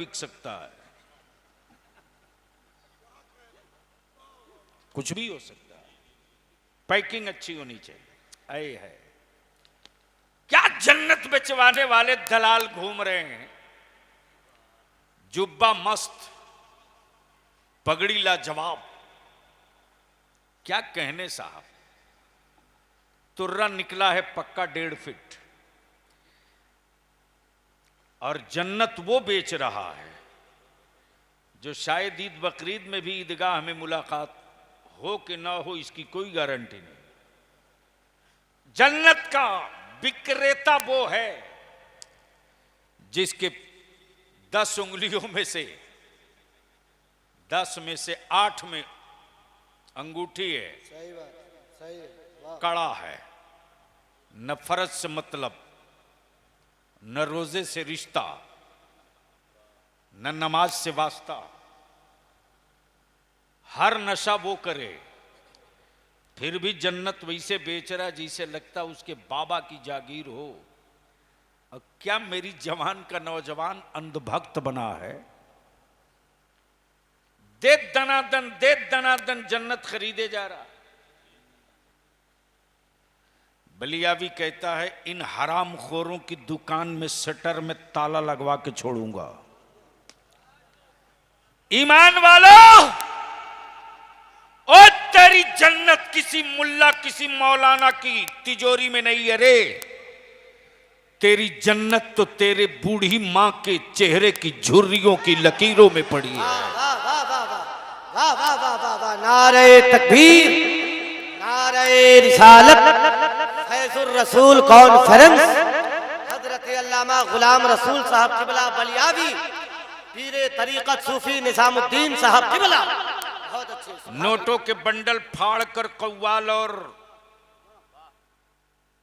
बिक सकता है, कुछ भी हो सकता है, पैकिंग अच्छी होनी चाहिए। आए है क्या जन्नत बेचवाने वाले दलाल घूम रहे हैं, जुब्बा मस्त, पगड़ी लाजवाब, क्या कहने साहब। तुर्रा निकला है पक्का 1.5 फीट, और जन्नत वो बेच रहा है जो शायद ईद बकरीद में भी ईदगाह में मुलाकात हो कि ना हो इसकी कोई गारंटी नहीं। जन्नत का विक्रेता वो है जिसके 10 उंगलियों में से 10 में से 8 में अंगूठी है, सही बात, सही है, वाह। कड़ा है, न फर्ज से मतलब, न रोजे से रिश्ता, न नमाज से वास्ता, हर नशा वो करे फिर भी जन्नत वैसे बेच रहा जैसे लगता उसके बाबा की जागीर हो। और क्या मेरी जवान का नौजवान अंधभक्त बना है, दे दनादन जन्नत खरीदे जा रहा। बलियावी कहता है इन हराम खोरों की दुकान में शटर में ताला लगवा के छोड़ूंगा। ईमान वालों, ओ तेरी जन्नत किसी मुल्ला किसी मौलाना की तिजोरी में नहीं है रे, तेरी जन्नत तो तेरे बूढ़ी मां के चेहरे की झुर्रियों की लकीरों में पड़ी है। वाह वाह वाह वाह वाह वाह वाह वाह, नारे तकबीर, नारे रिसालत, फैजुर रसूल कॉन्फ्रेंस, हजरत अल्लामा गुलाम रसूल साहब किबला बलियावी, पीरे तरीकत सूफी निजामुद्दीन साहब किबला। बहुत अच्छे नोटों के बंडल फाड़ कर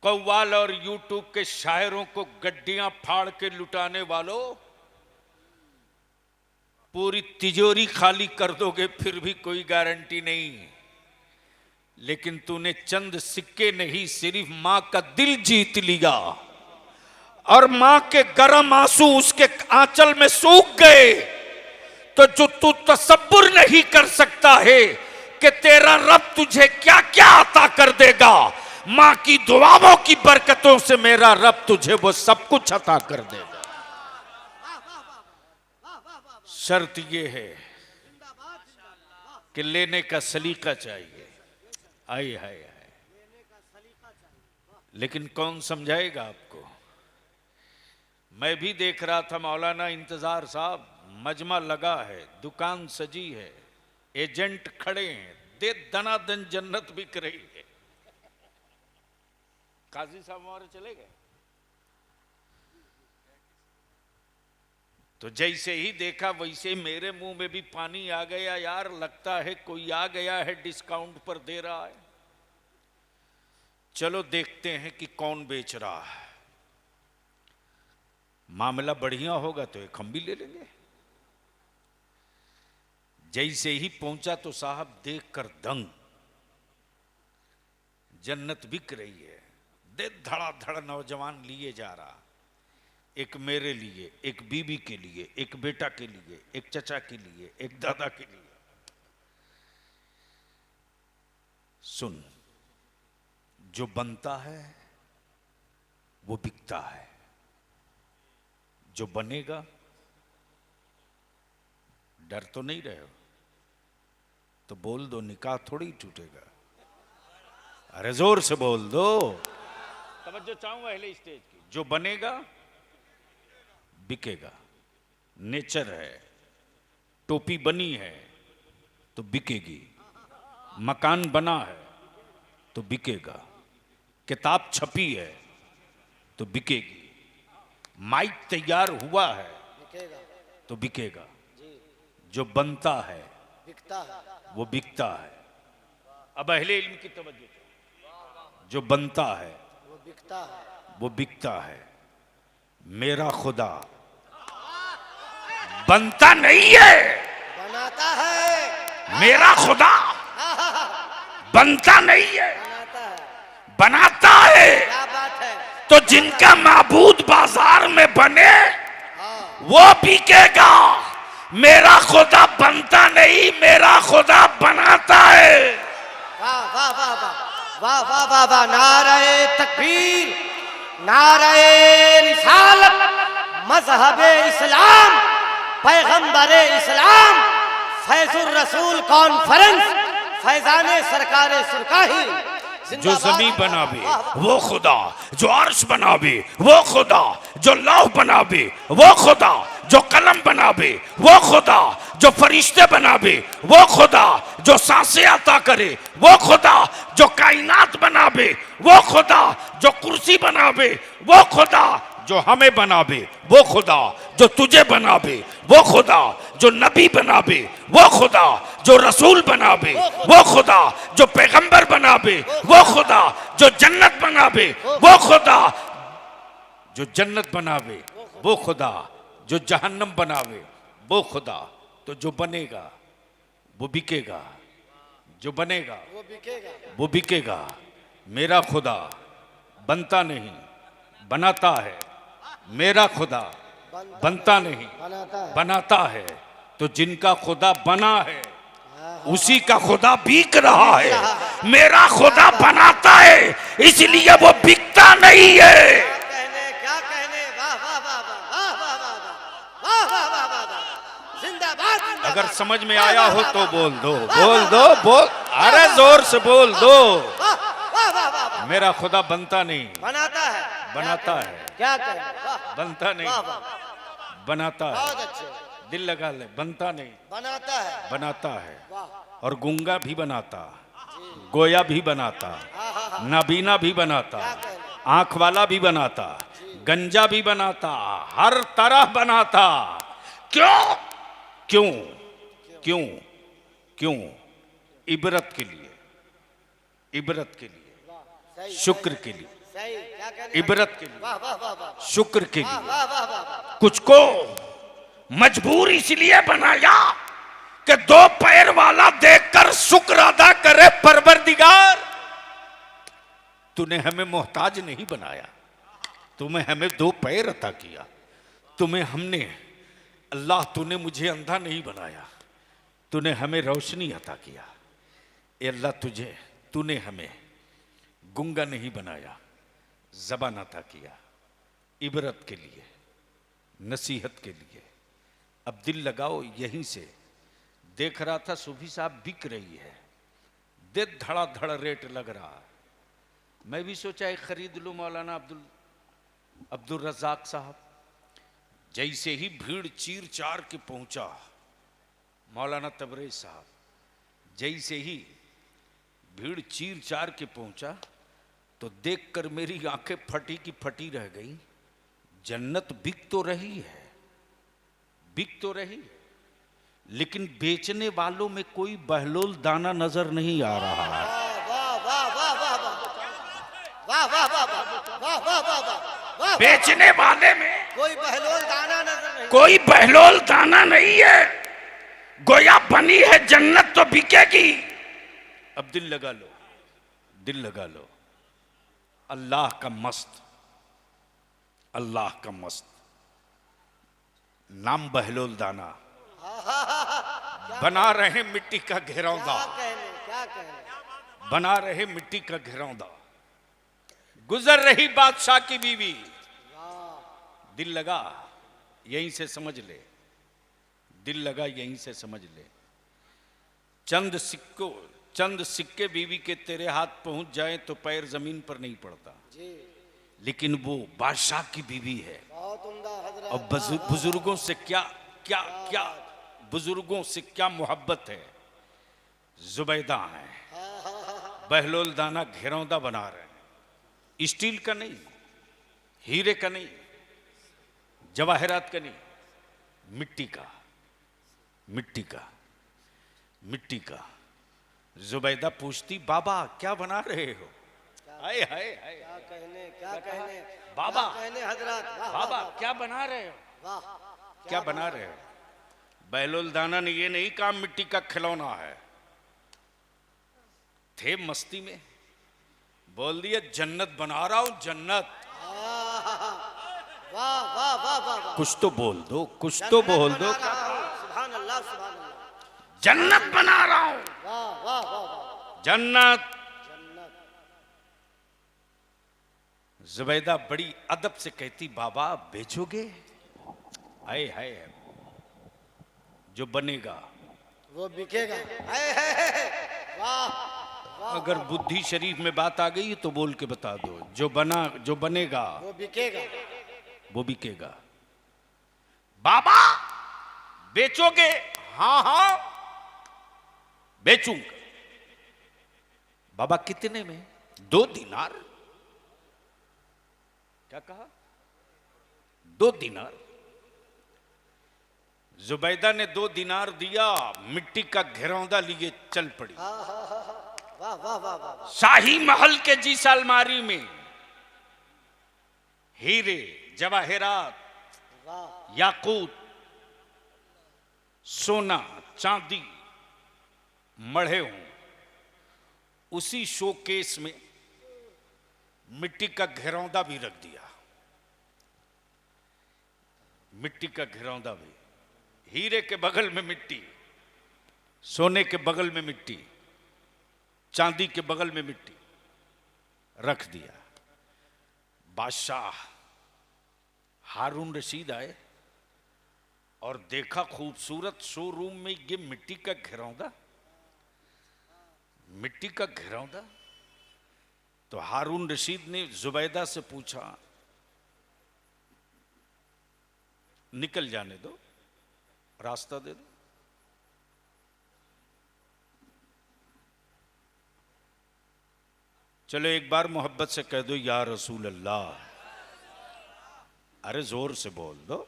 कव्वाल और यूट्यूब के शायरों को गड्डियां फाड़ के लुटाने वालों, पूरी तिजोरी खाली कर दोगे फिर भी कोई गारंटी नहीं। लेकिन तूने चंद सिक्के नहीं सिर्फ मां का दिल जीत लिया, और मां के गर्म आंसू उसके आंचल में सूख गए, तो जो तू तसब्बुर नहीं कर सकता है कि तेरा रब तुझे क्या क्या अता कर देगा, मां की दुआओं की बरकतों से मेरा रब तुझे वो सब कुछ अता कर देगा। शर्त ये है कि लेने का सलीका चाहिए। आए हाय हाय, लेकिन कौन समझाएगा आपको। मैं भी देख रहा था मौलाना इंतजार साहब, मजमा लगा है, दुकान सजी है, एजेंट खड़े हैं, दे दनादन जन्नत बिक रही है। काजी साहब हमारे चले गए, तो जैसे ही देखा वैसे मेरे मुंह में भी पानी आ गया। यार लगता है कोई आ गया है डिस्काउंट पर दे रहा है, चलो देखते हैं कि कौन बेच रहा है। मामला बढ़िया होगा तो एक हम भी ले लेंगे। जैसे ही पहुंचा तो साहब देखकर दंग, जन्नत बिक रही है, दे धड़ाधड़ नौजवान लिए जा रहा, एक मेरे लिए, एक बीबी के लिए, एक बेटा के लिए, एक चचा के लिए, एक दादा के लिए। सुन, जो बनता है वो बिकता है, जो बनेगा, डर तो नहीं रहे हो तो बोल दो, निकाह थोड़ी टूटेगा। अरे जोर से बोल दो, तवज्जो चाहूंगा अहले स्टेज की। जो बनेगा बिकेगा, नेचर है। टोपी बनी है तो बिकेगी, मकान बना है तो बिकेगा, किताब छपी है तो बिकेगी, माइक तैयार हुआ है तो बिकेगा। जो बनता है बिकता है, वो बिकता है। अब अहले इल्म की तवज्जो, जो बनता है वो बिकता है, वो बिकता है। मेरा खुदा बनता नहीं है, बनाता है। मेरा खुदा बनता नहीं है, बनाता है। बनाता है। क्या बात है। तो जिनका माबूद बाजार में बने हाँ, वो बिकेगा। मेरा खुदा बनता नहीं, मेरा खुदा बनाता है। वाह वाह वाह वाह वाह वाह वाह वाह, नारे तकबीर, नारे रिसालत, मजहबे इस्लाम, पैगंबरे इस्लाम, फैजुर रसूल कॉन्फ्रेंस, फैजाने सरकारे सुरकाही। जो जमीन बनावे वो खुदा, जो अर्श बनावे वो खुदा, जो लौह बनावे वो खुदा, जो कलम बनावे वो खुदा, जो फरिश्ते बनावे वो खुदा, जो सांसें अता करे वो खुदा, जो कायनात बनावे वो खुदा, जो कुर्सी बनावे वो खुदा, जो हमें बनावे वो खुदा, जो तुझे बनावे वो खुदा, जो नबी बनावे वो खुदा, जो रसूल बनावे वो खुदा, जो पैगंबर बनावे वो खुदा, जो जन्नत बनावे वो खुदा, जो जन्नत बनावे वो खुदा, जो जहन्नम बनावे वो खुदा। तो जो बनेगा वो बिकेगा, जो बनेगा वो बिकेगा। वो बिकेगा। मेरा खुदा बनता नहीं, बनाता है। मेरा खुदा बनता नहीं, बनाता है। बनाता है। तो जिनका खुदा बना है उसी का खुदा बिक रहा है। मेरा खुदा बनाता है इसलिए वो बिकता नहीं है। क्या कहने, वाह वाह वाह वाह वाह वाह वाह वाह वाह वाह वाह, जिंदाबाद जिंदाबाद। अगर समझ में आया हो तो बोल दो, बोल दो, बोल, अरे जोर से बोल दो। वाह वाह वाह वाह वाह, मेरा खुदा बनता नहीं, बनाता है, बनाता है। क्या कहने, वाह बनता नहीं, वाह वाह, बनाता है। बहुत अच्छे, दिल लगा ले, बनता नहीं, बनाता है, बनाता है। वाह, और गूंगा भी बनाता, गोया भी बनाता, नाबीना भी बनाता, आंख वाला भी बनाता, गंजा भी बनाता, हर तरह बनाता। क्यों क्यों क्यों क्यों? इबरत के लिए, इबरत के लिए, सही शुक्र के लिए, सही, क्या कहने, इबरत के लिए, वाह वाह वाह वाह शुक्र के लिए। वाह वाह वाह, कुछ को मजबूर इसलिए बनाया कि दो पैर वाला देखकर शुक्र अदा करे। परवरदिगार, तूने हमें मोहताज नहीं बनाया, तुम्हें हमें दो पैर अता किया। तुम्हें हमने, अल्लाह तूने मुझे अंधा नहीं बनाया, तूने हमें रोशनी अता किया। ए अल्लाह, तूने हमें गुंगा नहीं बनाया, जबान अता किया। इबरत के लिए, नसीहत के लिए। अब दिल लगाओ यहीं से। देख रहा था सूफी साहब बिक रही है, दे धड़ाधड़ रेट लग रहा। मैं भी सोचा एक खरीद लूं मौलाना अब्दुल रज़ाक साहब। जैसे ही भीड़ चीर चार के पहुंचा, मौलाना तबरेज साहब, जैसे ही भीड़ चीर चार के पहुंचा तो देखकर मेरी आंखें फटी की फटी रह गई। जन्नत बिक तो रही है, बिक तो रही है, लेकिन बेचने वालों में कोई बहलोल दाना नजर नहीं आ रहा है। वाह वाह वाह वाह वाह वाह वाह वाह वाह वाह वाह वाह, बेचने वाले में कोई बहलोल दाना नजर नहीं, कोई बहलोल दाना नहीं है। गोया बनी है जन्नत तो बिकेगी। अब दिल लगा लो, दिल लगा लो। अल्लाह का मस्त, अल्लाह का मस्त नाम बहलोल दाना। बना रहे मिट्टी का घेरौंदा, क्या कहने, बना रहे मिट्टी का घेरौंदा। गुजर रही बादशाह की बीवी। दिल लगा यहीं से समझ ले, दिल लगा यहीं से समझ ले। चंद सिक्के बीवी के तेरे हाथ पहुंच जाए तो पैर जमीन पर नहीं पड़ता, लेकिन वो बादशाह की बीवी है। बहुत उम्दा हजरत। और बुजुर्गों से क्या क्या क्या, बुजुर्गों से क्या मोहब्बत है। जुबैदा है, बहलोल दाना घेरौंदा बना रहे हैं। स्टील का नहीं, हीरे का नहीं, जवाहरात का नहीं, मिट्टी का, मिट्टी का, मिट्टी का। जुबैदा पूछती, बाबा क्या बना रहे हो? हाय हाय हाय, क्या कहने बाबा, क्या कहने हजरत, वाह, बाबा वाह, क्या बना रहे हो? वाह, क्या बना रहे हो? बहलोल दाना ने ये नहीं कहा मिट्टी का खिलौना है। थे मस्ती में, बोल दिया जन्नत बना रहा हूं, जन्नत। वाह वाह वाह वाह वाह। कुछ तो बोल दो, कुछ तो बोल दो। सुभान अल्लाह सुभान अल्लाह। जन्नत बना रहा हूं, वाह वाह वाह वाह। जन्नत। जन्नत। जुबैदा बड़ी अदब से कहती, बाबा बेचोगे? आए हाय, जो बनेगा वो बिकेगा। वाह। अगर बुद्धि शरीफ में बात आ गई तो बोल के बता दो, जो बनेगा वो बिकेगा। वो बिकेगा। बाबा बेचोगे? हाँ हाँ बेचूंगा। बाबा कितने में? 2 दिनार। क्या कहा? 2 दिनार। जुबैदा ने 2 दिनार दिया, मिट्टी का घिरौंदा लिए चल पड़ी। वाह वाह वाह वाह। शाही महल के जिस अलमारी में हीरे, जवाहरात, वाह। याकूत, सोना, चांदी मढ़े हों, उसी शोकेस में मिट्टी का घिरौंदा भी रख दिया। मिट्टी का घिरौंदा भी, हीरे के बगल में मिट्टी, सोने के बगल में मिट्टी, चांदी के बगल में मिट्टी रख दिया। बादशाह हारून रशीद आए और देखा खूबसूरत शोरूम में ये मिट्टी का घिरौंदा, मिट्टी का घिरौंदा। तो हारून रशीद ने जुबैदा से पूछा, निकल जाने दो, रास्ता दे दो। चलो एक बार मोहब्बत से कह दो, या रसूल अल्लाह। अरे जोर से बोल दो।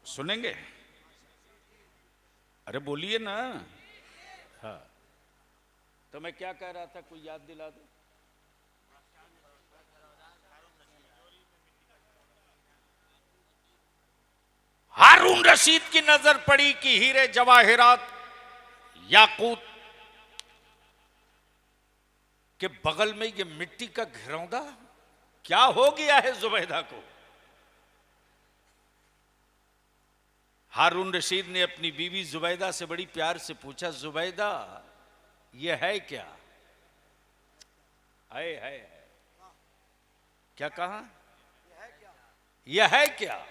सुनेंगे? अरे बोलिए ना। हाँ, तो मैं क्या कह रहा था, कोई याद दिला दो। हारून रशीद की नजर पड़ी कि हीरे, जवाहिरात, याकूत के बगल में ये मिट्टी का घिरौंदा। क्या हो गया है जुबैदा को? हारून रशीद ने अपनी बीवी जुबैदा से बड़ी प्यार से पूछा, जुबैदा ये है क्या? है। क्या कहा? यह है क्या?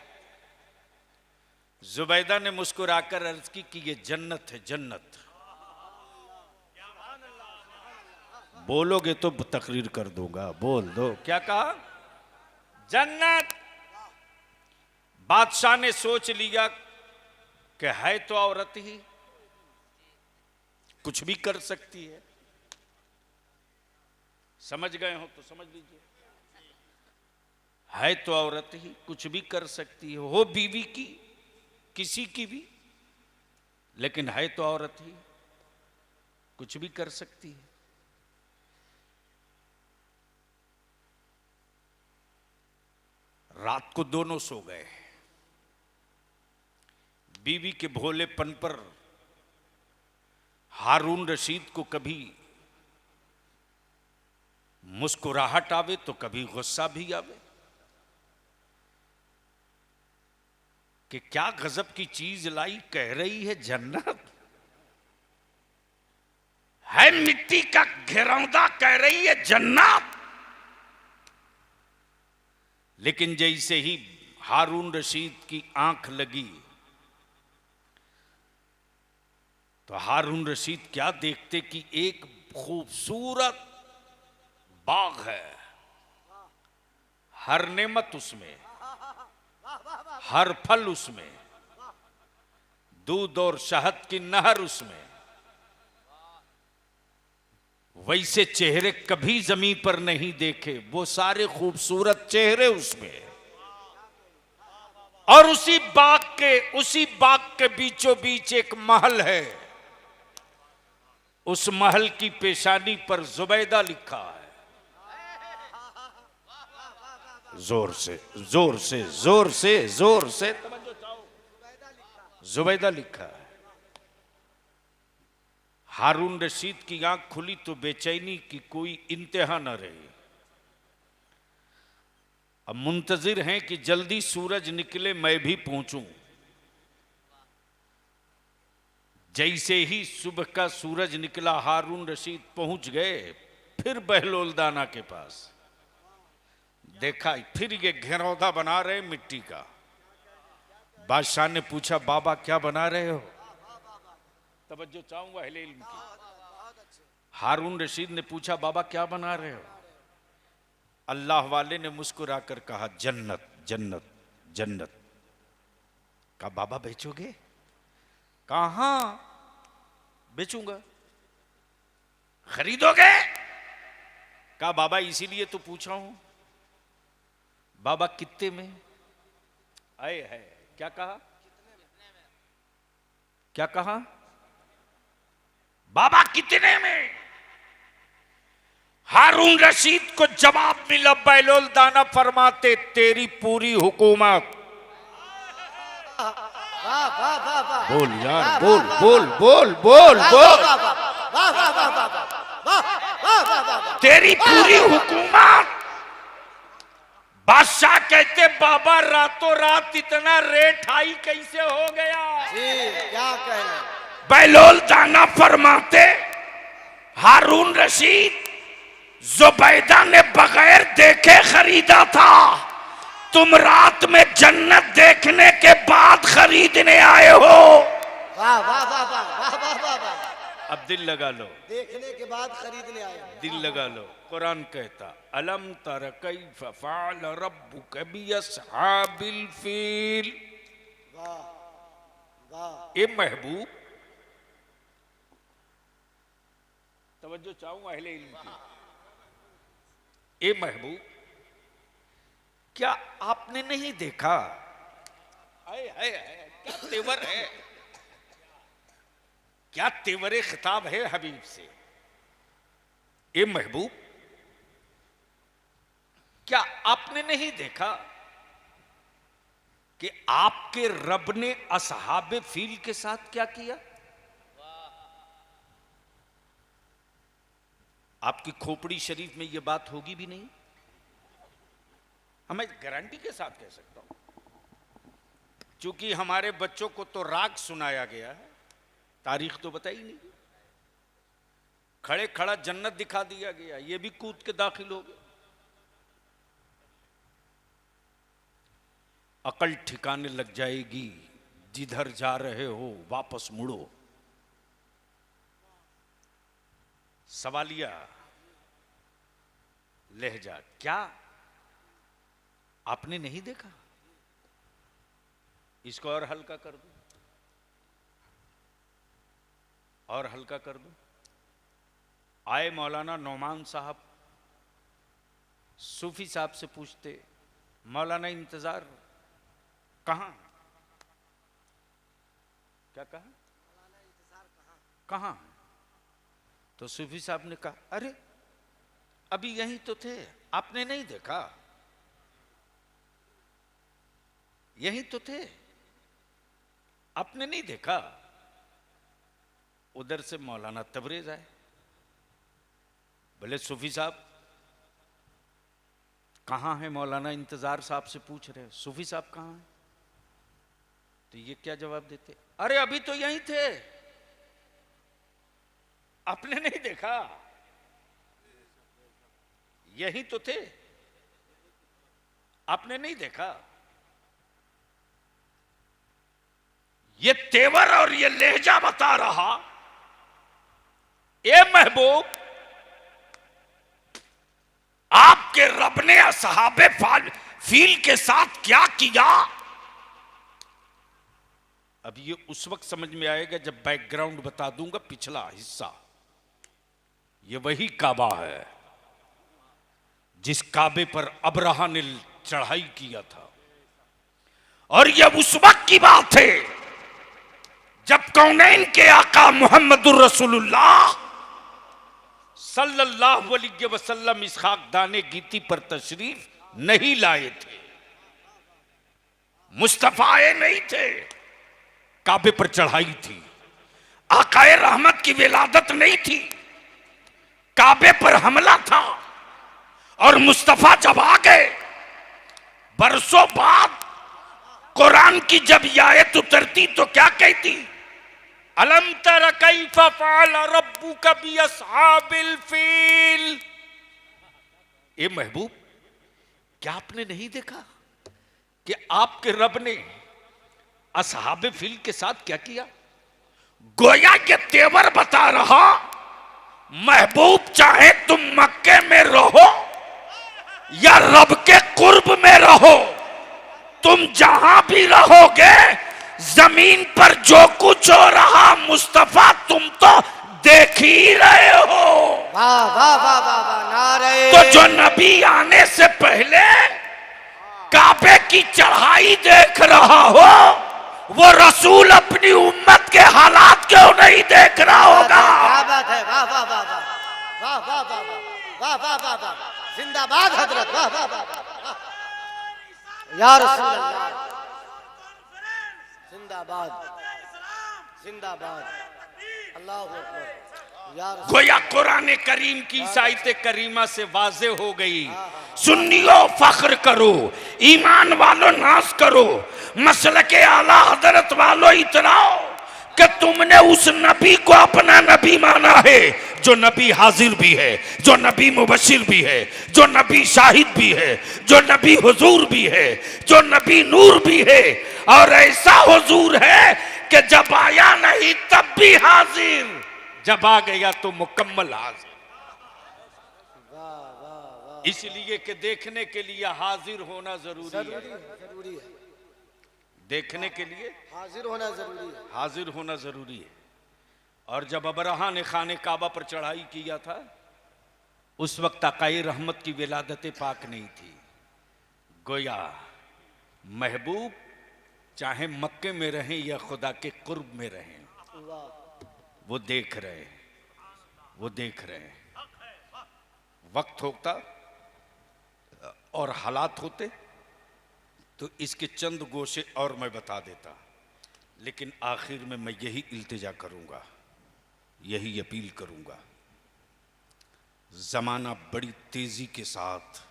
जुबैदा ने मुस्कुराकर अर्ज की कि ये जन्नत है, जन्नत। बोलोगे तो तकरीर कर दूंगा, बोल दो। क्या कहा? जन्नत। बादशाह ने सोच लिया कि है तो औरत ही, कुछ भी कर सकती है। समझ गए हो तो समझ लीजिए, है तो औरत ही, कुछ भी कर सकती है, हो बीवी की, किसी की भी, लेकिन है तो औरत ही, कुछ भी कर सकती है। रात को दोनों सो गए। बीवी के भोलेपन पर हारून रशीद को कभी मुस्कुराहट आवे तो कभी गुस्सा भी आवे कि क्या गजब की चीज लाई, कह रही है जन्नत है, मिट्टी का घिरौंदा कह रही है जन्नत। लेकिन जैसे ही हारून रशीद की आंख लगी तो हारून रशीद क्या देखते कि एक खूबसूरत बाग है, हर नेमत उसमें, हर फल उसमें, दूध और शहद की नहर उसमें। वैसे चेहरे कभी जमीन पर नहीं देखे, वो सारे खूबसूरत चेहरे उसमें। और उसी बाग के बीचों बीच एक महल है, उस महल की पेशानी पर जुबैदा लिखा है। जोर से जोर से जोर से जोर से जुबैदा लिखा है। हारून रशीद की आंख खुली तो बेचैनी की कोई इंतहा न रही। अब मुंतजिर हैं कि जल्दी सूरज निकले मैं भी पहुंचूं। जैसे ही सुबह का सूरज निकला हारून रशीद पहुंच गए फिर बहलोल दाना के पास। देखा फिर ये घेरौदा बना रहे मिट्टी का। बादशाह ने पूछा बाबा क्या बना रहे हो? तवज्जो चाहूंगा अहले इल्म की। हारून रशीद ने पूछा बाबा क्या बना रहे हो? अल्लाह वाले ने मुस्कुराकर कहा जन्नत जन्नत जन्नत। कहा बाबा बेचोगे? कहां बेचूंगा। खरीदोगे? कहा बाबा इसीलिए तो पूछा हूं। बाबा कितने में? आए है क्या कहा? क्या कहा? बाबा कितने में? हारून रशीद को जवाब मिला बहलोल दाना फरमाते तेरी पूरी हुकूमत। वाह वाह वाह वाह बोल यार बोल बोल बोल बोल बोल। तेरी पूरी हुकूमत। बादशाह कहते बाबा रातों रात इतना रेट हाई कैसे हो गया? जी क्या कहना। बहलोल दाना फरमाते हारून रशीद जुबैदा ने बगैर देखे खरीदा था, तुम रात में जन्नत देखने के बाद खरीदने आए हो। वाह वाह वाह वाह वाह वाह वाह वाह। अब दिल लगा लो। देखने के बाद खरीदने आए। दिल लगा लो। कुरान कहता अलम तर कैफ फ़अल रब्बुक बिअस्हाबिल फील। वाह वाह। ए महबूब, तवज्जो चाहूंगा अहले इल्म की। ए महबूब, क्या आपने नहीं देखा? आए हाय क्या तेवर है, क्या तेवरे खिताब है हबीब से। ए महबूब, क्या आपने नहीं देखा कि आपके रब ने असहाबे फील के साथ क्या किया? आपकी खोपड़ी शरीफ में यह बात होगी भी नहीं। मैं गारंटी के साथ कह सकता हूं, क्योंकि हमारे बच्चों को तो राग सुनाया गया है, तारीख तो बताई नहीं। खड़े खड़ा जन्नत दिखा दिया गया, ये भी कूद के दाखिल हो गए। अकल ठिकाने लग जाएगी, जिधर जा रहे हो वापस मुड़ो। सवालिया लहजा, क्या आपने नहीं देखा? इसको और हल्का कर दूं, और हल्का कर दूं। आए मौलाना नौमान साहब सूफी साहब से पूछते मौलाना इंतजार कहां? क्या कहा? कहां? तो सूफी साहब ने कहा अरे अभी यहीं तो थे, आपने नहीं देखा? यहीं तो थे, आपने नहीं देखा? उधर से मौलाना तबरेज आए, बोले सूफी साहब कहां है? मौलाना इंतजार साहब से पूछ रहे, सूफी साहब कहां है? तो ये क्या जवाब देते? अरे अभी तो यहीं थे, आपने नहीं देखा? यहीं तो थे, आपने नहीं देखा? ये तेवर और ये लहजा बता रहा, ए महबूब, आपके रब ने असहाबे फील के साथ क्या किया? अब ये उस वक्त समझ में आएगा जब बैकग्राउंड बता दूंगा, पिछला हिस्सा। ये वही काबा है जिस काबे पर अबरहा ने चढ़ाई किया था, और यह उस वक्त की बात है जब कौनैन के आका मुहम्मदुर रसूलुल्लाह सल्लल्लाहु अलैहि वसल्लम इस खाकदाने गीती पर तशरीफ नहीं लाए थे, मुस्तफाए नहीं थे, काबे पर चढ़ाई थी। आकाए रहमत की विलादत नहीं थी, काबे पर हमला था और मुस्तफा जब आ गए, बरसों बाद कुरान की जब ये आयत उतरती तो क्या कहती? अलम तर कैफ फ़अल रब्बुका बिअस्हाबिल फील। ए महबूब, क्या आपने नहीं देखा कि आपके रब ने असहाबे फील के साथ क्या किया? गोया के तेवर बता रहा, महबूब चाहे तुम मक्के में रहो या रब के कुर्ब में रहो, तुम जहां भी रहोगे जमीन पर जो कुछ हो रहा मुस्तफा तुम तो देख ही रहे हो। वाह वाह वाह वाह वाह, नारे। तो जो नबी आने से पहले काबे की चढ़ाई देख रहा हो, वो रसूल अपनी उम्मत के हालात क्यों नहीं देख रहा होगा? क्या बात है, वाह वाह वाह वाह वाह वाह वाह वाह वाह वाह वाह, जिंदाबाद हजरत, वाह वाह वाह वाह, या रसूल अल्लाह, जिंदाबाद जिंदाबाद, अल्लाहु अकबर, या रसूल। गोया कुरान करीम की आयत करीमा से वाजे हो गई, सुन्नियों फख्र करो, ईमान वालों नाज करो, मसलके आला हजरत वालों इतराओ कि तुमने उस नबी को अपना नबी माना है जो नबी हाजिर भी है, जो नबी मुबशिर भी है, जो नबी शाहिद भी है, जो नबी हुजूर भी है, जो नबी नूर भी है, और ऐसा हुजूर है कि जब आया नहीं तब भी हाजिर, जब आ गया तो मुकम्मल हाजिर। इसलिए कि देखने के लिए हाजिर होना जरूरी है, जरूरी है, देखने के लिए हाजिर होना जरूरी है। हाजिर होना जरूरी है। और जब अबरहा ने खाने काबा पर चढ़ाई किया था, उस वक्त आकाए रहमत की विलादत पाक नहीं थी। गोया महबूब चाहे मक्के में रहें या खुदा के कुर्ब में रहें, वो देख रहे हैं, वो देख रहे हैं। वक्त होता और हालात होते तो इसके चंद गोशे और मैं बता देता, लेकिन आखिर में मैं यही इल्तिजा करूंगा, यही अपील करूंगा। जमाना बड़ी तेजी के साथ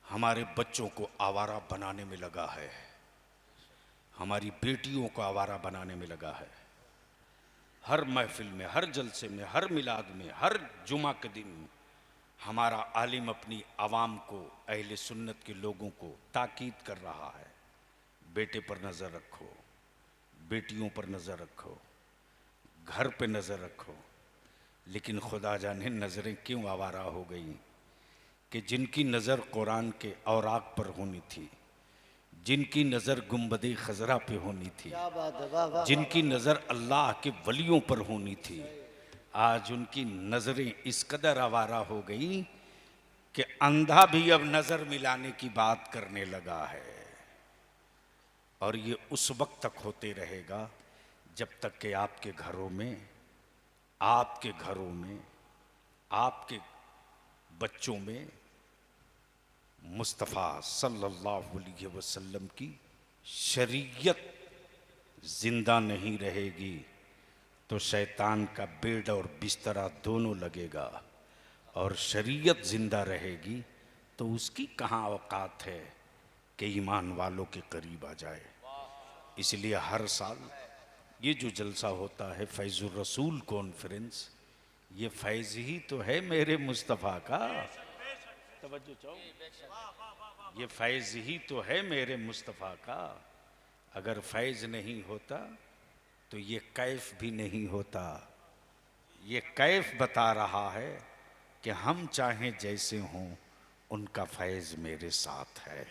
हमारे बच्चों को आवारा बनाने में लगा है, हमारी बेटियों को आवारा बनाने में लगा है। हर महफिल में, हर जलसे में, हर मिलाद में, हर जुमा के दिन हमारा आलिम अपनी आवाम को, अहले सुन्नत के लोगों को ताकीद कर रहा है, बेटे पर नज़र रखो, बेटियों पर नज़र रखो, घर पे नज़र रखो। लेकिन खुदा जाने नज़रें क्यों आवारा हो गई कि जिनकी नज़र कुरान के औराक पर होनी थी, जिनकी नज़र गुंबदे खजरा पे होनी थी, क्या बात है, वाह वाह, जिनकी नज़र अल्लाह के वलियों पर होनी थी, आज उनकी नजरें इस कदर आवारा हो गई कि अंधा भी अब नजर मिलाने की बात करने लगा है। और ये उस वक्त तक होते रहेगा जब तक कि आपके घरों में, आपके घरों में, आपके बच्चों में मुस्तफ़ा सल्लल्लाहु अलैहि वसल्लम की शरीयत जिंदा नहीं रहेगी तो शैतान का बेड और बिस्तरा दोनों लगेगा, और शरीयत जिंदा रहेगी तो उसकी कहाँ औकात है कि ईमान वालों के करीब आ जाए। इसलिए हर साल ये जो जलसा होता है फैज़ुर रसूल कॉन्फ्रेंस, ये फैज़ ही तो है मेरे मुस्तफ़ा का, तवज्जो चाहो, ये फैज़ ही तो है मेरे मुस्तफ़ा का। अगर फैज़ नहीं होता तो ये कैफ भी नहीं होता। ये कैफ बता रहा है कि हम चाहें जैसे हों, उनका फैज़ मेरे साथ है।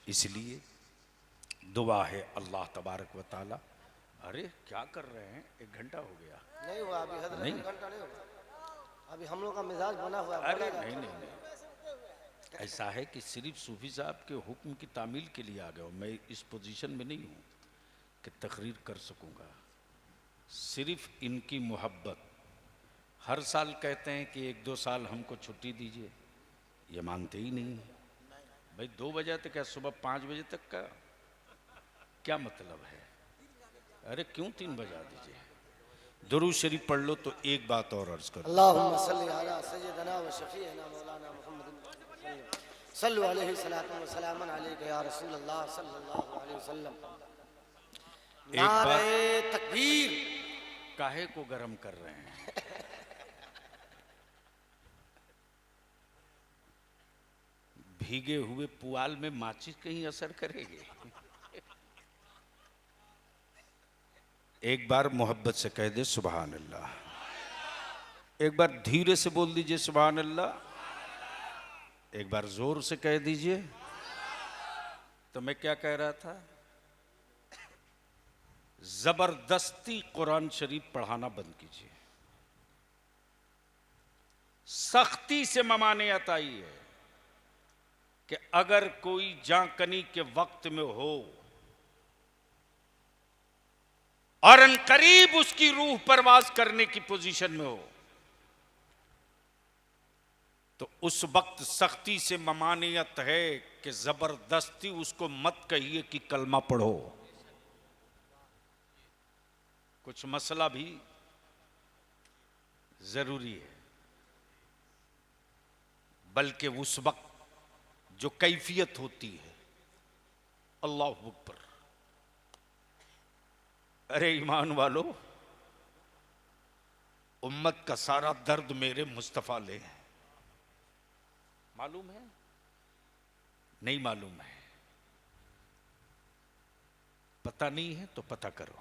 इसलिए दुआ है अल्लाह तबारक व ताला। अरे क्या कर रहे हैं, 1 घंटा हो गया? नहीं हुआ अभी हजरत, नहीं। 1 घंटा नहीं हुआ अभी, हम लोग का मिजाज बना हुआ है। अरे नहीं नहीं नहीं, ऐसा है कि सिर्फ सूफी साहब के हुक्म की तामील के लिए आ गया हूँ। मैं इस पोजीशन में नहीं हूँ कि तकरीर कर सकूँगा। सिर्फ इनकी मोहब्बत, हर साल कहते हैं कि 1-2 साल हमको छुट्टी दीजिए, ये मानते ही नहीं भाई। 2 बजे तक क्या, सुबह 5 बजे तक का क्या मतलब है? अरे क्यों 3 बजा दीजिए? दुरूद शरीफ पढ़ लो तो एक बात और अर्ज करो। अल्लाहुम्मा सल्ली अला सय्यदना व शफीअना मौलाना मुहम्मद सल्लल्लाहु अलैहि व सल्लम अलैका या रसूल अल्लाह सल्लल्लाहु अलैहि वसल्लम। एक बात, नारे तकबीर। काहे को गरम कर रहे हैं? भीगे हुए पुआल में माचिस कहीं असर करेगी? एक बार मोहब्बत से कह दे सुभान अल्लाह। एक बार धीरे से बोल दीजिए सुभान अल्लाह। एक बार जोर से कह दीजिए। तो मैं क्या कह रहा था? जबरदस्ती कुरान शरीफ पढ़ाना बंद कीजिए। सख्ती से ममानियत आई है कि अगर कोई जांकनी के वक्त में हो और अनकरीब उसकी रूह परवाज करने की पोजीशन में हो, तो उस वक्त सख्ती से ममानियत है कि जबरदस्ती उसको मत कहिए कि कलमा पढ़ो। कुछ मसला भी जरूरी है, बल्कि उस वक्त जो कैफियत होती है, अल्लाह अकबर। अरे ईमान वालो, उम्मत का सारा दर्द मेरे मुस्तफा ले है। मालूम है? नहीं मालूम है? पता नहीं है तो पता करो।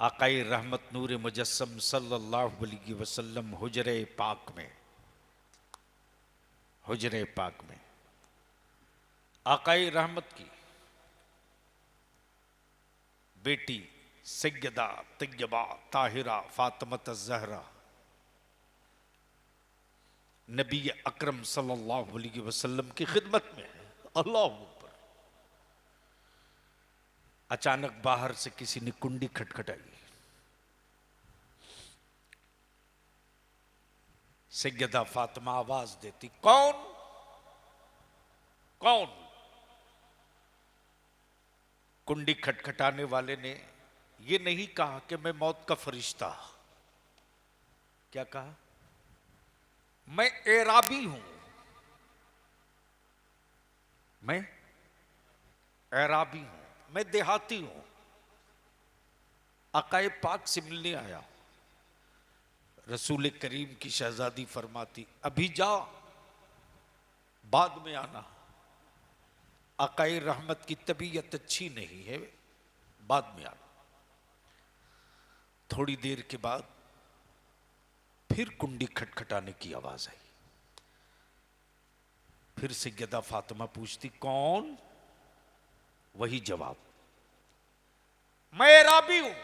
आकाए रहमत नूर मुजस्सम सल्लल्लाहु अलैहि वसल्लम हुजरे पाक में, हुजरे पाक में आकाए रहमत की बेटी सैयदा तैयबा ताहिरा फातिमा ज़हरा नबी अकरम सल्लल्लाहु अलैहि वसल्लम की खिदमत में है। अल्लाह अकबर। अचानक बाहर से किसी ने कुंडी खटखटाई। सैयदा फातिमा आवाज देती, कौन कौन? कुंडी खटखटाने वाले ने यह नहीं कहा कि मैं मौत का फरिश्ता। क्या कहा? मैं एराबी हूं, मैं एराबी हूं, मैं देहाती हूं, आकाए पाक से मिलने आया। रसूल करीम की शहजादी फरमाती, अभी जा, बाद में आना। आकाए रहमत की तबीयत अच्छी नहीं है, बाद में आना। थोड़ी देर के बाद फिर कुंडी खटखटाने की आवाज आई। फिर सैयदा फातिमा पूछती, कौन? वही जवाब, मैं एराबी हूं,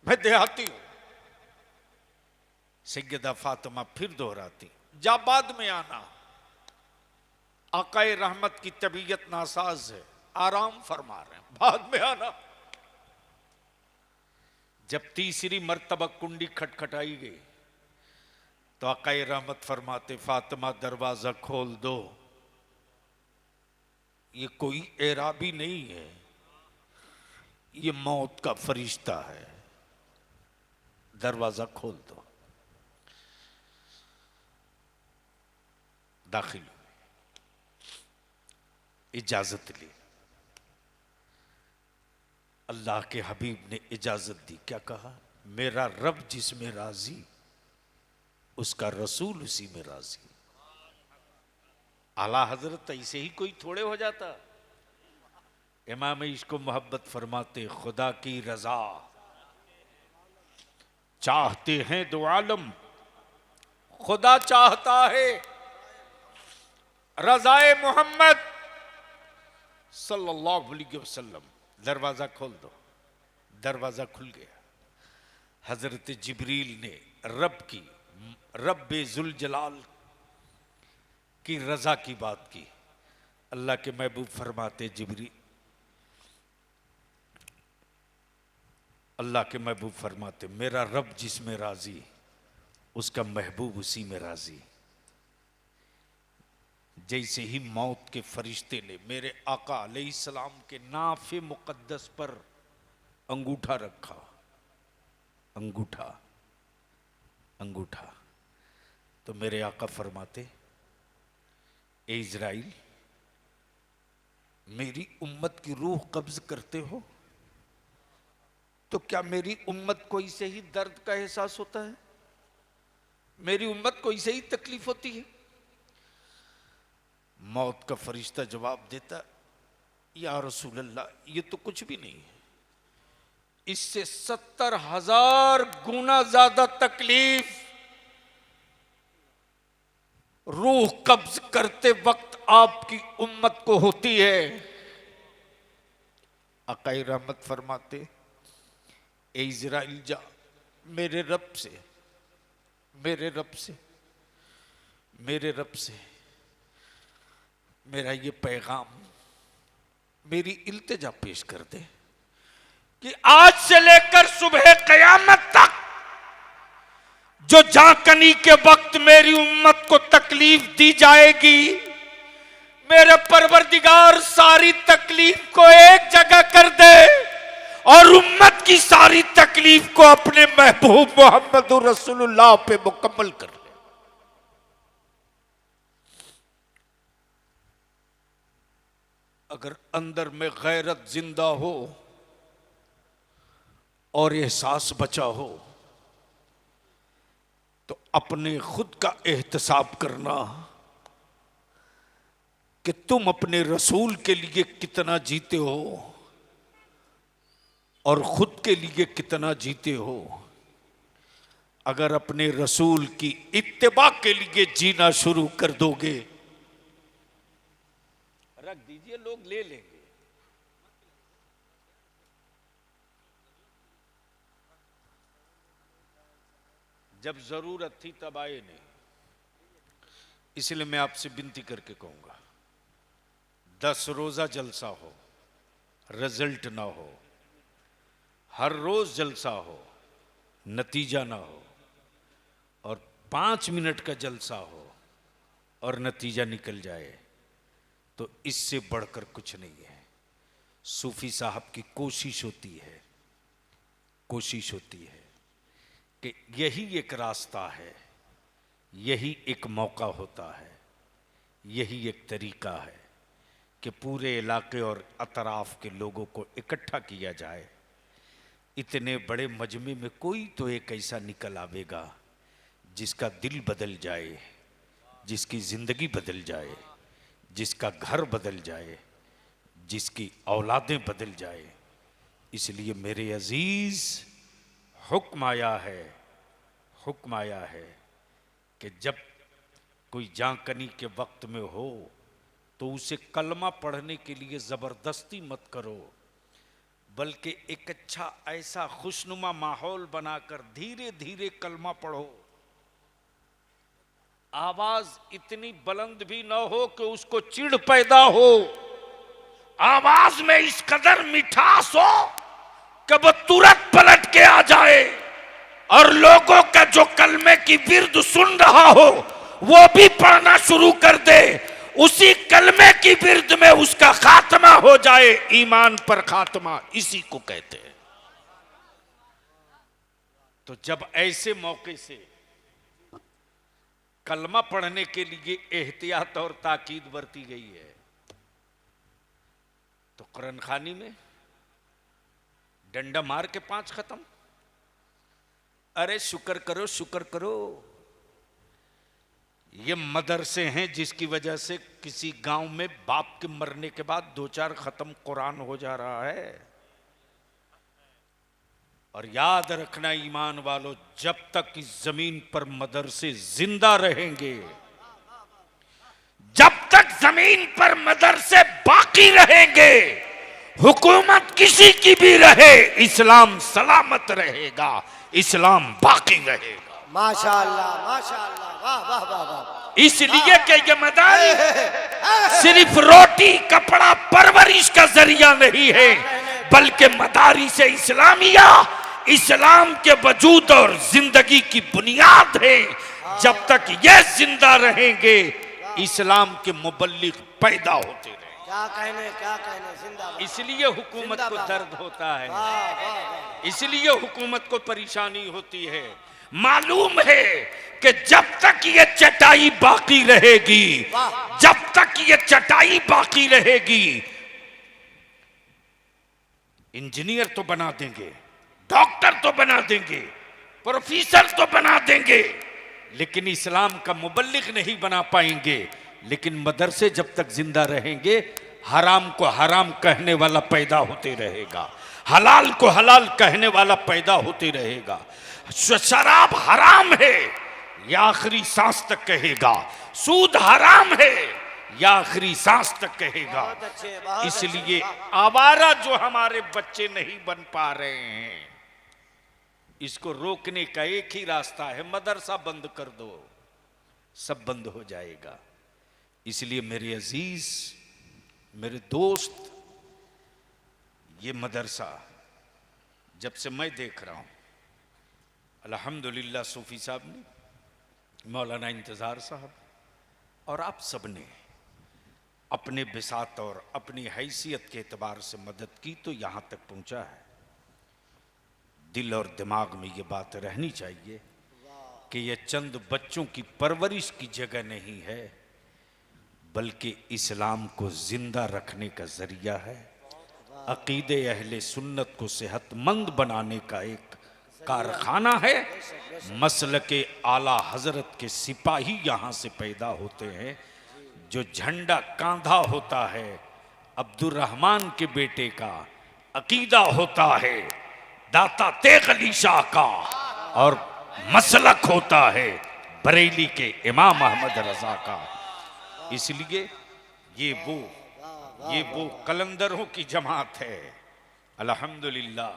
मैं देहाती हूं। सैयदा फातिमा फिर दोहराती, जा, बाद में आना। आकाए रहमत की तबीयत नासाज है, आराम फरमा रहे हैं, बाद में आना। जब तीसरी मर्तबा कुंडी खटखटाई गई तो आकाए रहमत फरमाते, फातिमा दरवाजा खोल दो, ये कोई एराबी नहीं है, ये मौत का फरिश्ता है, दरवाजा खोल दो। दाखिल हुए, इजाजत ली। अल्लाह के हबीब ने इजाजत दी। क्या कहा? मेरा रब जिसमें राजी, उसका रसूल उसी में राजी। आला हजरत ऐसे ही कोई थोड़े हो जाता। इमाम इश्क मोहब्बत फरमाते, खुदा की रजा चाहते हैं दो आलम, खुदा चाहता है रजाए मोहम्मद सल्लल्लाहु अलैहि वसल्लम। दरवाजा खोल दो। दरवाजा खुल गया। हजरत जिब्रील ने रब्बे जुल जलाल की रजा की बात की। अल्लाह के महबूब फरमाते, जिब्रील, अल्लाह के महबूब फरमाते, मेरा रब जिसमें राजी, उसका महबूब उसी में राजी। जैसे ही मौत के फरिश्ते ने मेरे आका अलैहिस्सलाम के नाफे मुकद्दस पर अंगूठा रखा, अंगूठा अंगूठा। तो मेरे आका फरमाते, ए इज़राइल, मेरी उम्मत की रूह कब्ज करते हो तो क्या मेरी उम्मत को इसे ही दर्द का एहसास होता है? मेरी उम्मत को इसे ही तकलीफ होती है? मौत का फरिश्ता जवाब देता, या रसूल अल्लाह, ये तो कुछ भी नहीं है, इससे 70,000 गुना ज्यादा तकलीफ रूह कब्ज करते वक्त आपकी उम्मत को होती है। आकाए रहमत फरमाते, ए इज़राइल जा, मेरे रब से, मेरे रब से, मेरे रब से मेरा ये पैगाम, मेरी इल्तिजा पेश कर दे कि आज से लेकर सुबह कयामत तक जो झांकनी के वक्त मेरी उम्मत को तकलीफ दी जाएगी, मेरे परवरदिगार सारी तकलीफ को एक जगह कर दे और उम्मत की सारी तकलीफ को अपने महबूब मोहम्मद रसूलुल्लाह पे मुकम्मल कर दे। अगर अंदर में गैरत जिंदा हो और एहसास बचा हो तो अपने खुद का एहतसाब करना कि तुम अपने रसूल के लिए कितना जीते हो और खुद के लिए कितना जीते हो। अगर अपने रसूल की इत्तिबा के लिए जीना शुरू कर दोगे, रख दीजिए, लोग ले लेंगे। जब जरूरत थी तब आए नहीं, इसलिए मैं आपसे विनती करके कहूंगा, 10 रोजा जलसा हो, रिजल्ट ना हो, हर रोज जलसा हो, नतीजा ना हो, और 5 मिनट का जलसा हो और नतीजा निकल जाए, तो इससे बढ़कर कुछ नहीं है। सूफी साहब की कोशिश होती है, कोशिश होती है कि यही एक रास्ता है, यही एक मौका होता है, यही एक तरीका है कि पूरे इलाके और अतराफ के लोगों को इकट्ठा किया जाए। इतने बड़े मजमे में कोई तो एक ऐसा निकल आवेगा जिसका दिल बदल जाए, जिसकी जिंदगी बदल जाए, जिसका घर बदल जाए, जिसकी औलादें बदल जाए। इसलिए मेरे अजीज, हुक्म आया है, हुक्म आया है कि जब कोई जांकनी के वक्त में हो तो उसे कलमा पढ़ने के लिए जबरदस्ती मत करो, बल्कि एक अच्छा ऐसा खुशनुमा माहौल बनाकर धीरे धीरे कलमा पढ़ो। आवाज इतनी बुलंद भी ना हो कि उसको चिढ़ पैदा हो, आवाज में इस कदर मिठास हो कि वो तुरंत पलट के आ जाए और लोगों का जो कलमे की विर्द सुन रहा हो वो भी पढ़ना शुरू कर दे, उसी कलमे की विर्द में उसका खात्मा हो जाए। ईमान पर खात्मा इसी को कहते हैं। तो जब ऐसे मौके से कलमा पढ़ने के लिए एहतियात और ताकीद बरती गई है, तो कुरान खानी में डंडा मार के 5 खत्म। अरे शुक्र करो, शुक्र करो, ये मदरसे हैं जिसकी वजह से किसी गांव में बाप के मरने के बाद 2-4 खत्म कुरान हो जा रहा है। और याद रखना ईमान वालों, जब तक इस जमीन पर मदरसे जिंदा रहेंगे, जब तक जमीन पर मदरसे बाकी रहेंगे, हुकूमत किसी की भी रहे, इस्लाम सलामत रहेगा, इस्लाम बाकी रहेगा। माशाअल्लाह, माशाअल्लाह, वाह वाह वाह वाह। इसलिए कि ये मदारिस सिर्फ रोटी कपड़ा परवरिश का जरिया नहीं है, बल्कि मदारिस इस्लामिया इस्लाम के वजूद और जिंदगी की बुनियाद है। जब तक ये जिंदा रहेंगे, इस्लाम के मुबल्लिग पैदा होते रहेंगे। क्या कहने जिंदाबाद। इसलिए हुकूमत को जिंदाबाद। दर्द होता है, वाह वाह वाह। इसलिए हुकूमत को परेशानी होती है। मालूम है कि जब तक ये चटाई बाकी रहेगी, वाह। जब तक ये चटाई बाकी रहेगी, इंजीनियर तो बना देंगे, डॉक्टर तो बना देंगे, प्रोफेसर तो बना देंगे, लेकिन इस्लाम का मुबल्लिग नहीं बना पाएंगे। लेकिन मदरसे जब तक जिंदा रहेंगे, हराम को हराम कहने वाला पैदा होते रहेगा, हलाल को हलाल कहने वाला पैदा होते रहेगा। शराब हराम है या आखिरी सांस तक कहेगा, सूद हराम है या आखिरी सांस तक कहेगा। बहुत अच्छे, बहुत इसलिए अच्छे। आवारा जो हमारे बच्चे नहीं बन पा रहे हैं, इसको रोकने का एक ही रास्ता है, मदरसा बंद कर दो, सब बंद हो जाएगा। इसलिए मेरे अजीज, मेरे दोस्त, ये मदरसा जब से मैं देख रहा हूं, अल्हम्दुलिल्लाह सूफी साहब ने, मौलाना इंतजार साहब और आप सब ने अपने बिसात और अपनी हैसियत के एतबार से मदद की तो यहां तक पहुंचा है। दिल और दिमाग में ये बात रहनी चाहिए कि ये चंद बच्चों की परवरिश की जगह नहीं है, बल्कि इस्लाम को जिंदा रखने का जरिया है, अकीदे अहले सुन्नत को सेहतमंद बनाने का एक कारखाना है। मसलके आला हजरत के सिपाही यहाँ से पैदा होते हैं। जो झंडा कांधा होता है अब्दुर्रहमान के बेटे का, अकीदा होता है दाता तेग अली शाह का, और मसलक होता है बरेली के इमाम अहमद रजा का। इसलिए ये वो कलंदरों की जमात है। अल्हम्दुलिल्लाह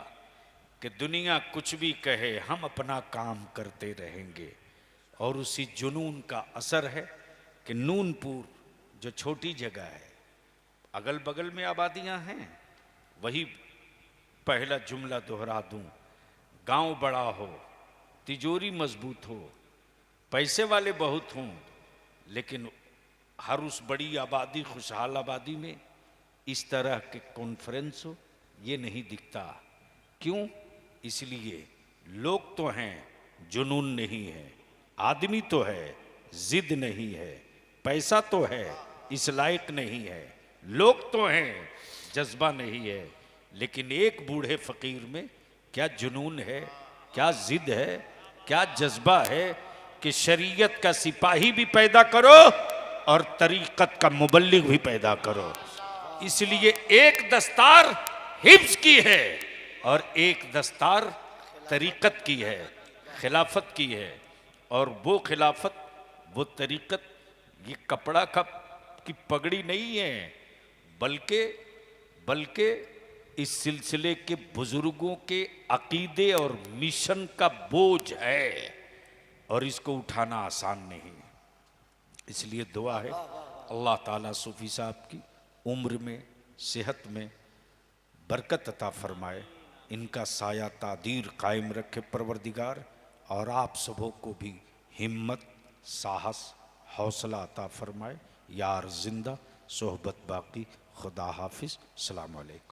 कि दुनिया कुछ भी कहे, हम अपना काम करते रहेंगे। और उसी जुनून का असर है कि नूनपुर जो छोटी जगह है, अगल बगल में आबादियां हैं, वही पहला जुमला दोहरा दूं, गांव बड़ा हो, तिजोरी मजबूत हो, पैसे वाले बहुत हों, लेकिन हर उस बड़ी आबादी, खुशहाल आबादी में इस तरह के कॉन्फ्रेंस हो, ये नहीं दिखता। क्यों? इसलिए लोग तो हैं, जुनून नहीं है, आदमी तो है, जिद नहीं है, पैसा तो है, इस लायक नहीं है, लोग तो हैं, जज्बा नहीं है। लेकिन एक बूढ़े फकीर में क्या जुनून है, क्या जिद है, क्या जज्बा है कि शरीयत का सिपाही भी पैदा करो और तरीकत का मुबल्लिग भी पैदा करो। इसलिए एक दस्तार हिफ्ज की है और एक दस्तार तरीकत की है, खिलाफत की है। और वो खिलाफत, वो तरीकत, ये कपड़ा की पगड़ी नहीं है, बल्कि इस सिलसिले के बुजुर्गों के अकीदे और मिशन का बोझ है, और इसको उठाना आसान नहीं। इसलिए दुआ है अल्लाह ताला सूफी साहब की उम्र में, सेहत में बरकत अता फरमाए, इनका साया तादीर कायम रखे परवरदिगार, और आप सबों को भी हिम्मत, साहस, हौसला अता फरमाए। यार जिंदा, सोहबत बाकी, खुदा हाफिज, सलाम अलैकुम।